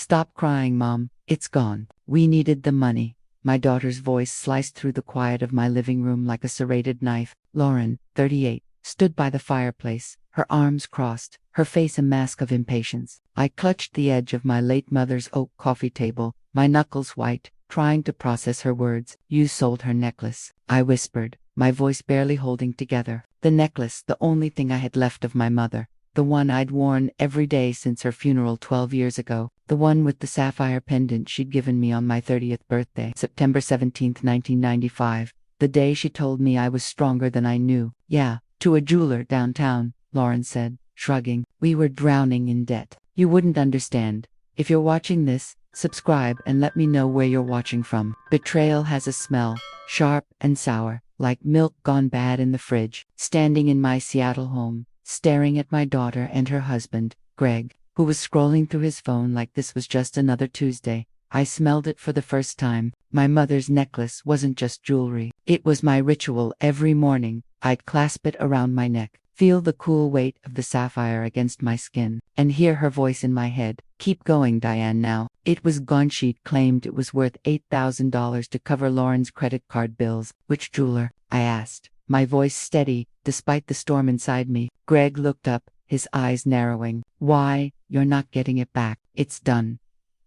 Stop crying, Mom. It's gone. We needed the money. My daughter's voice sliced through the quiet of my living room like a serrated knife. Lauren, 38, stood by the fireplace, her arms crossed, her face a mask of impatience. I clutched the edge of my late mother's oak coffee table, my knuckles white, trying to process her words. You sold her necklace, I whispered, my voice barely holding together. The necklace, the only thing I had left of my mother. The one I'd worn every day since her funeral 12 years ago. The one with the sapphire pendant she'd given me on my 30th birthday, September 17, 1995. The day she told me I was stronger than I knew. Yeah, to a jeweler downtown, Lauren said, shrugging. We were drowning in debt. You wouldn't understand. If you're watching this, subscribe and let me know where you're watching from. Betrayal has a smell, sharp and sour, like milk gone bad in the fridge. Standing in my Seattle home, staring at my daughter and her husband, Greg, who was scrolling through his phone like this was just another Tuesday, I smelled it for the first time. My mother's necklace wasn't just jewelry. It was my ritual every morning. I'd clasp it around my neck, feel the cool weight of the sapphire against my skin, and hear her voice in my head. Keep going, Diane, now. It was gone. She'd claimed it was worth $8,000 to cover Lauren's credit card bills. Which jeweler? I asked, my voice steady, despite the storm inside me. Greg looked up, his eyes narrowing. Why, you're not getting it back. It's done.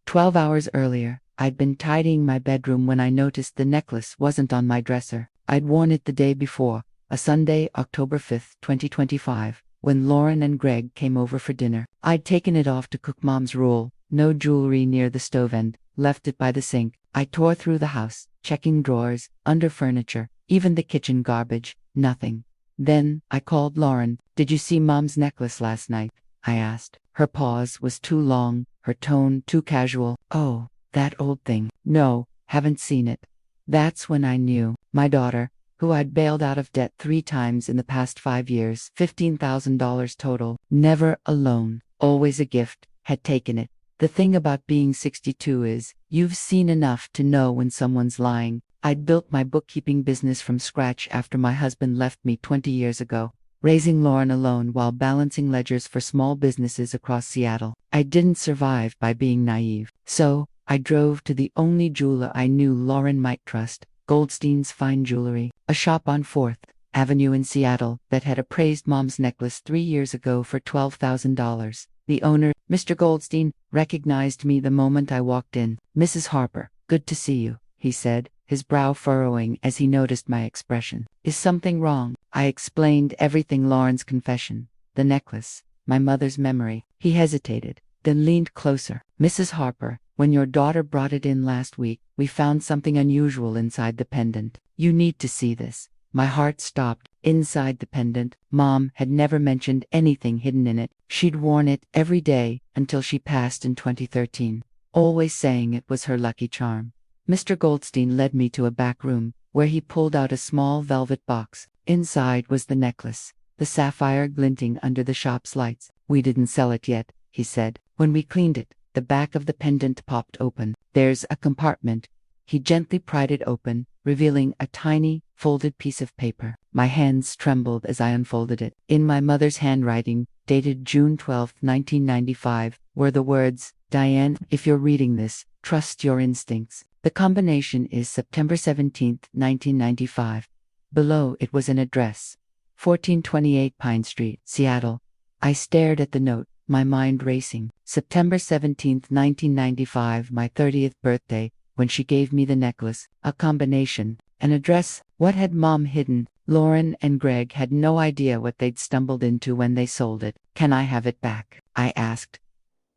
12 hours earlier, I'd been tidying my bedroom when I noticed the necklace wasn't on my dresser. I'd worn it the day before, a Sunday, October 5, 2025, when Lauren and Greg came over for dinner. I'd taken it off to cook Mom's rule, no jewelry near the stove, and left it by the sink. I tore through the house, checking drawers, under furniture, even the kitchen garbage. Nothing. Then, I called Lauren. Did you see Mom's necklace last night? I asked. Her pause was too long, her tone too casual. Oh, that old thing. No, haven't seen it. That's when I knew. My daughter, who I'd bailed out of debt 3 times in the past 5 years, $15,000 total, never alone, always a gift, had taken it. The thing about being 62 is, you've seen enough to know when someone's lying. I'd built my bookkeeping business from scratch after my husband left me 20 years ago, raising Lauren alone while balancing ledgers for small businesses across Seattle. I didn't survive by being naive. So, I drove to the only jeweler I knew Lauren might trust, Goldstein's Fine Jewelry, a shop on 4th Avenue in Seattle that had appraised Mom's necklace 3 years ago for $12,000. The owner, Mr. Goldstein, recognized me the moment I walked in. Mrs. Harper, good to see you, he said, his brow furrowing as he noticed my expression. Is something wrong? I explained everything. Lauren's confession, the necklace, my mother's memory. He hesitated, then leaned closer. Mrs. Harper, when your daughter brought it in last week, we found something unusual inside the pendant. You need to see this. My heart stopped. Inside the pendant, Mom had never mentioned anything hidden in it. She'd worn it every day until she passed in 2013, always saying it was her lucky charm. Mr. Goldstein led me to a back room, where he pulled out a small velvet box. Inside was the necklace, the sapphire glinting under the shop's lights. We didn't sell it yet, he said. When we cleaned it, the back of the pendant popped open. There's a compartment. He gently pried it open, revealing a tiny, folded piece of paper. My hands trembled as I unfolded it. In my mother's handwriting, dated June 12, 1995, were the words, Diane, if you're reading this, trust your instincts. The combination is September 17, 1995. Below it was an address, 1428 Pine Street, Seattle. I stared at the note, my mind racing. September 17, 1995, my 30th birthday, when she gave me the necklace. A combination, an address. What had Mom hidden? Lauren and Greg had no idea what they'd stumbled into when they sold it. Can I have it back? I asked.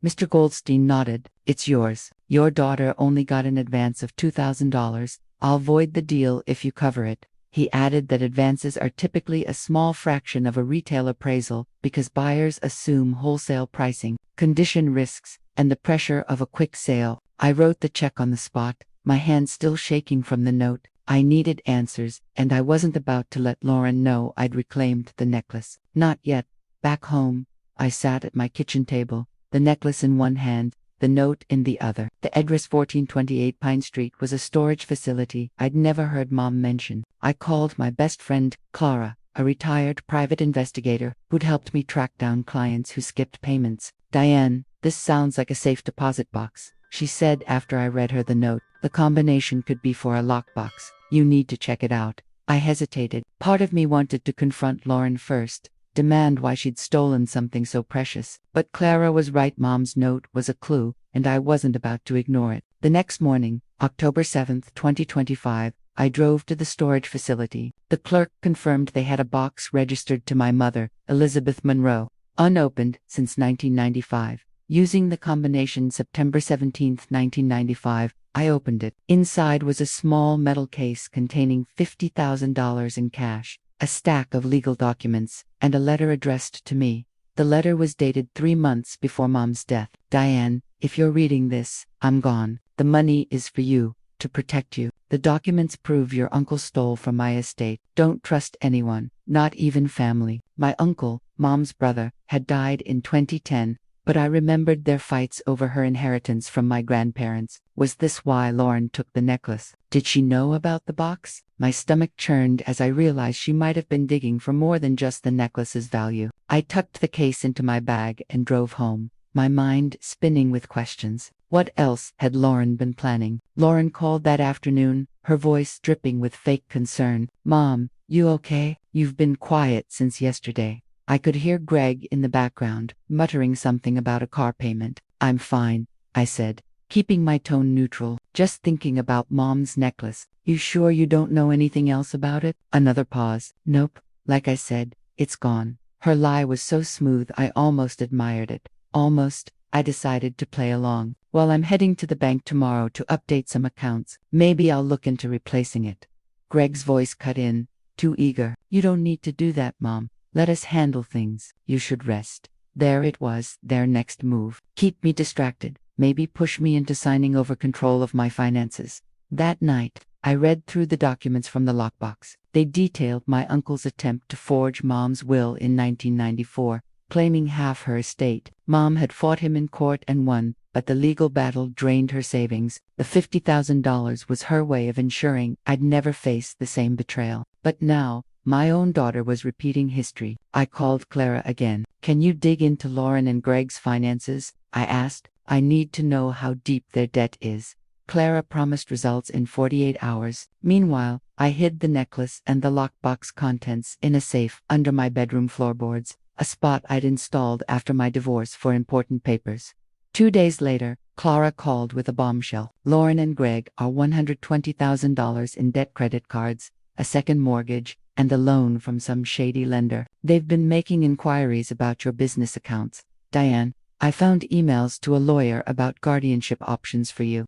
Mr. Goldstein nodded. It's yours. Your daughter only got an advance of $2,000. I'll void the deal if you cover it. He added that advances are typically a small fraction of a retail appraisal because buyers assume wholesale pricing, condition risks, and the pressure of a quick sale. I wrote the check on the spot, my hand still shaking from the note. I needed answers, and I wasn't about to let Lauren know I'd reclaimed the necklace. Not yet. Back home, I sat at my kitchen table, the necklace in one hand, the note in the other. The address 1428 Pine Street was a storage facility I'd never heard Mom mention. I called my best friend, Clara, a retired private investigator who'd helped me track down clients who skipped payments. Diane, "This sounds like a safe deposit box," she said after I read her the note. "The combination could be for a lockbox. You need to check it out." I hesitated. Part of me wanted to confront Lauren first, demand why she'd stolen something so precious. But Clara was right. Mom's note was a clue, and I wasn't about to ignore it. The next morning, October 7th, 2025, I drove to the storage facility. The clerk confirmed they had a box registered to my mother, Elizabeth Monroe, unopened since 1995. Using the combination September 17, 1995, I opened it. Inside was a small metal case containing $50,000 in cash, a stack of legal documents, and a letter addressed to me. The letter was dated 3 months before Mom's death. "Diane, if you're reading this, I'm gone. The money is for you, to protect you. The documents prove your uncle stole from my estate. Don't trust anyone, not even family." My uncle, Mom's brother, had died in 2010, but I remembered their fights over her inheritance from my grandparents. Was this why Lauren took the necklace? Did she know about the box? My stomach churned as I realized she might have been digging for more than just the necklace's value. I tucked the case into my bag and drove home, my mind spinning with questions. What else had Lauren been planning? Lauren called that afternoon, her voice dripping with fake concern. "Mom, you okay? You've been quiet since yesterday." I could hear Greg in the background, muttering something about a car payment. "I'm fine," I said, keeping my tone neutral, "just thinking about Mom's necklace." "You sure you don't know anything else about it?" Another pause. "Nope. Like I said, it's gone." Her lie was so smooth I almost admired it. Almost. I decided to play along. "Well, I'm heading to the bank tomorrow to update some accounts. Maybe I'll look into replacing it." Greg's voice cut in, too eager. "You don't need to do that, Mom. Let us handle things. You should rest." There it was, their next move. Keep me distracted, maybe push me into signing over control of my finances. That night, I read through the documents from the lockbox. They detailed my uncle's attempt to forge Mom's will in 1994, claiming half her estate. Mom had fought him in court and won, but the legal battle drained her savings. The $50,000 was her way of ensuring I'd never face the same betrayal. But now, my own daughter was repeating history. I called Clara again. "Can you dig into Lauren and Greg's finances?" I asked. "I need to know how deep their debt is." Clara promised results in 48 hours. Meanwhile, I hid the necklace and the lockbox contents in a safe under my bedroom floorboards, a spot I'd installed after my divorce for important papers. 2 days later, Clara called with a bombshell. "Lauren and Greg are $120,000 in debt, credit cards, a second mortgage, and a loan from some shady lender. They've been making inquiries about your business accounts. Diane, I found emails to a lawyer about guardianship options for you."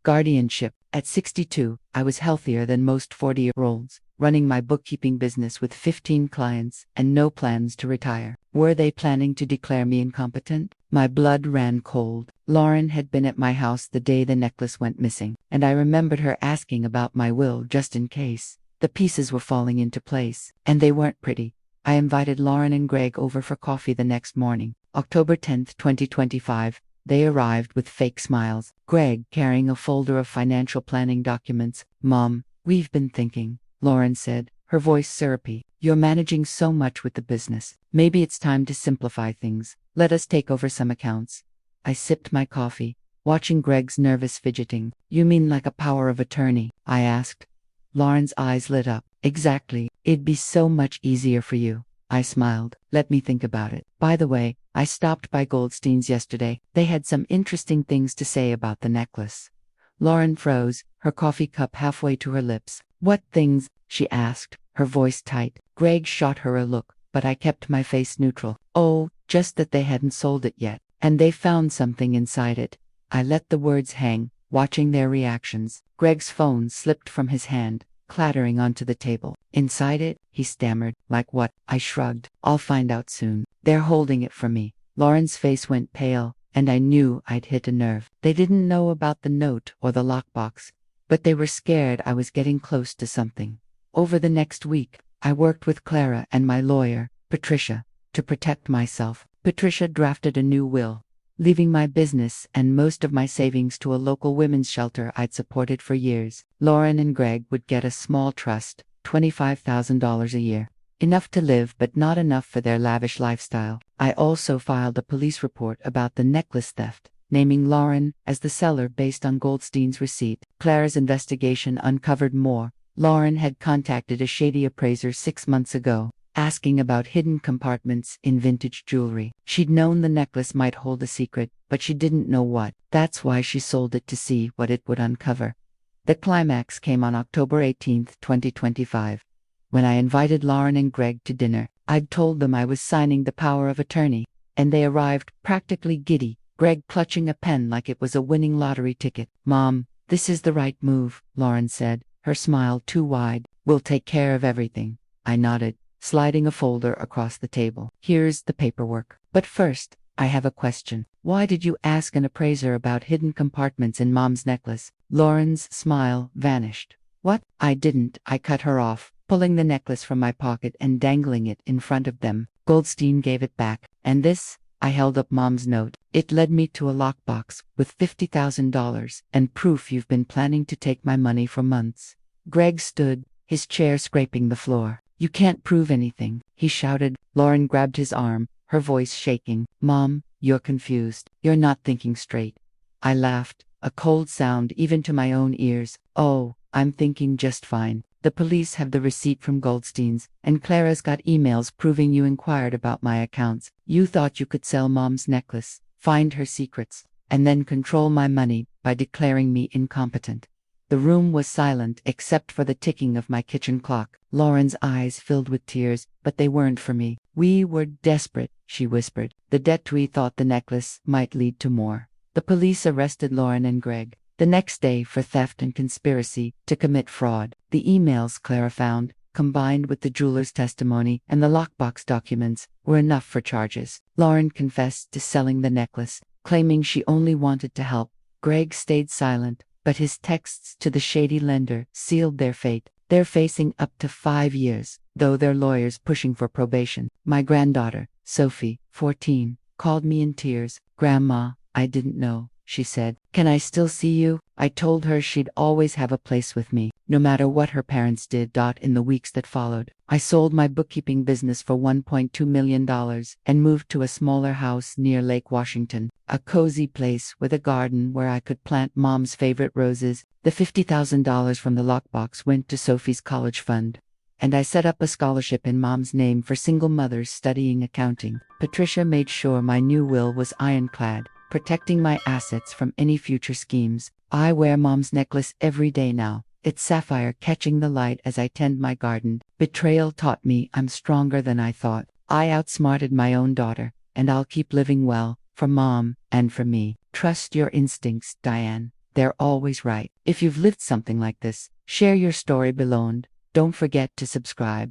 Guardianship. At 62, I was healthier than most 40-year-olds, running my bookkeeping business with 15 clients and no plans to retire. Were they planning to declare me incompetent? My blood ran cold. Lauren had been at my house the day the necklace went missing, and I remembered her asking about my will just in case. The pieces were falling into place, and they weren't pretty. I invited Lauren and Greg over for coffee the next morning, October 10th, 2025. They arrived with fake smiles, Greg carrying a folder of financial planning documents. "Mom, we've been thinking," Lauren said, her voice syrupy. "You're managing so much with the business. Maybe it's time to simplify things. Let us take over some accounts." I sipped my coffee, watching Greg's nervous fidgeting. "You mean like a power of attorney?" I asked. Lauren's eyes lit up. "Exactly. It'd be so much easier for you." I smiled. "Let me think about it. By the way, I stopped by Goldstein's yesterday. They had some interesting things to say about the necklace." Lauren froze, her coffee cup halfway to her lips. "What things?" she asked, her voice tight. Greg shot her a look, but I kept my face neutral. "Oh, just that they hadn't sold it yet, and they found something inside it." I let the words hang, watching their reactions. Greg's phone slipped from his hand, clattering onto the table. "Inside it?" he stammered. "Like what?" I shrugged. "I'll find out soon. They're holding it from me." Lauren's face went pale, and I knew I'd hit a nerve. They didn't know about the note or the lockbox, but they were scared I was getting close to something. Over the next week, I worked with Clara and my lawyer, Patricia, to protect myself. Patricia drafted a new will, leaving my business and most of my savings to a local women's shelter I'd supported for years. Lauren and Greg would get a small trust, $25,000 a year. Enough to live, but not enough for their lavish lifestyle. I also filed a police report about the necklace theft, naming Lauren as the seller based on Goldstein's receipt. Clara's investigation uncovered more. Lauren had contacted a shady appraiser 6 months ago, asking about hidden compartments in vintage jewelry. She'd known the necklace might hold a secret, but she didn't know what. That's why she sold it, to see what it would uncover. The climax came on October 18, 2025. When I invited Lauren and Greg to dinner, I'd told them I was signing the power of attorney, and they arrived practically giddy, Greg clutching a pen like it was a winning lottery ticket. "Mom, this is the right move," Lauren said, her smile too wide. "We'll take care of everything." I nodded, sliding a folder across the table. "Here's the paperwork. But first, I have a question. Why did you ask an appraiser about hidden compartments in Mom's necklace?" Lauren's smile vanished. "What? I didn't," I cut her off, pulling the necklace from my pocket and dangling it in front of them. "Goldstein gave it back. And this?" I held up Mom's note. "It led me to a lockbox with $50,000 and proof you've been planning to take my money for months." Greg stood, his chair scraping the floor. "You can't prove anything," he shouted. Lauren grabbed his arm, her voice shaking. "Mom, you're confused. You're not thinking straight." I laughed, a cold sound even to my own ears. "Oh, I'm thinking just fine. The police have the receipt from Goldstein's, and Clara's got emails proving you inquired about my accounts. You thought you could sell Mom's necklace, find her secrets, and then control my money by declaring me incompetent." The room was silent except for the ticking of my kitchen clock. Lauren's eyes filled with tears, but they weren't for me. "We were desperate," she whispered. "The debt we thought the necklace might lead to more." The police arrested Lauren and Greg the next day for theft and conspiracy to commit fraud. The emails Clara found, combined with the jeweler's testimony and the lockbox documents, were enough for charges. Lauren confessed to selling the necklace, claiming she only wanted to help. Greg stayed silent, but his texts to the shady lender sealed their fate. They're facing up to 5 years, though their lawyer's pushing for probation. My granddaughter, Sophie, 14, called me in tears. "Grandma, I didn't know," she said. "Can I still see you?" I told her she'd always have a place with me, no matter what her parents did. In the weeks that followed, I sold my bookkeeping business for $1.2 million and moved to a smaller house near Lake Washington, a cozy place with a garden where I could plant Mom's favorite roses. The $50,000 from the lockbox went to Sophie's college fund, and I set up a scholarship in Mom's name for single mothers studying accounting. Patricia made sure my new will was ironclad, protecting my assets from any future schemes. I wear Mom's necklace every day now, its sapphire catching the light as I tend my garden. Betrayal taught me I'm stronger than I thought. I outsmarted my own daughter, and I'll keep living well, for Mom, and for me. Trust your instincts, Diane. They're always right. If you've lived something like this, share your story below and don't forget to subscribe.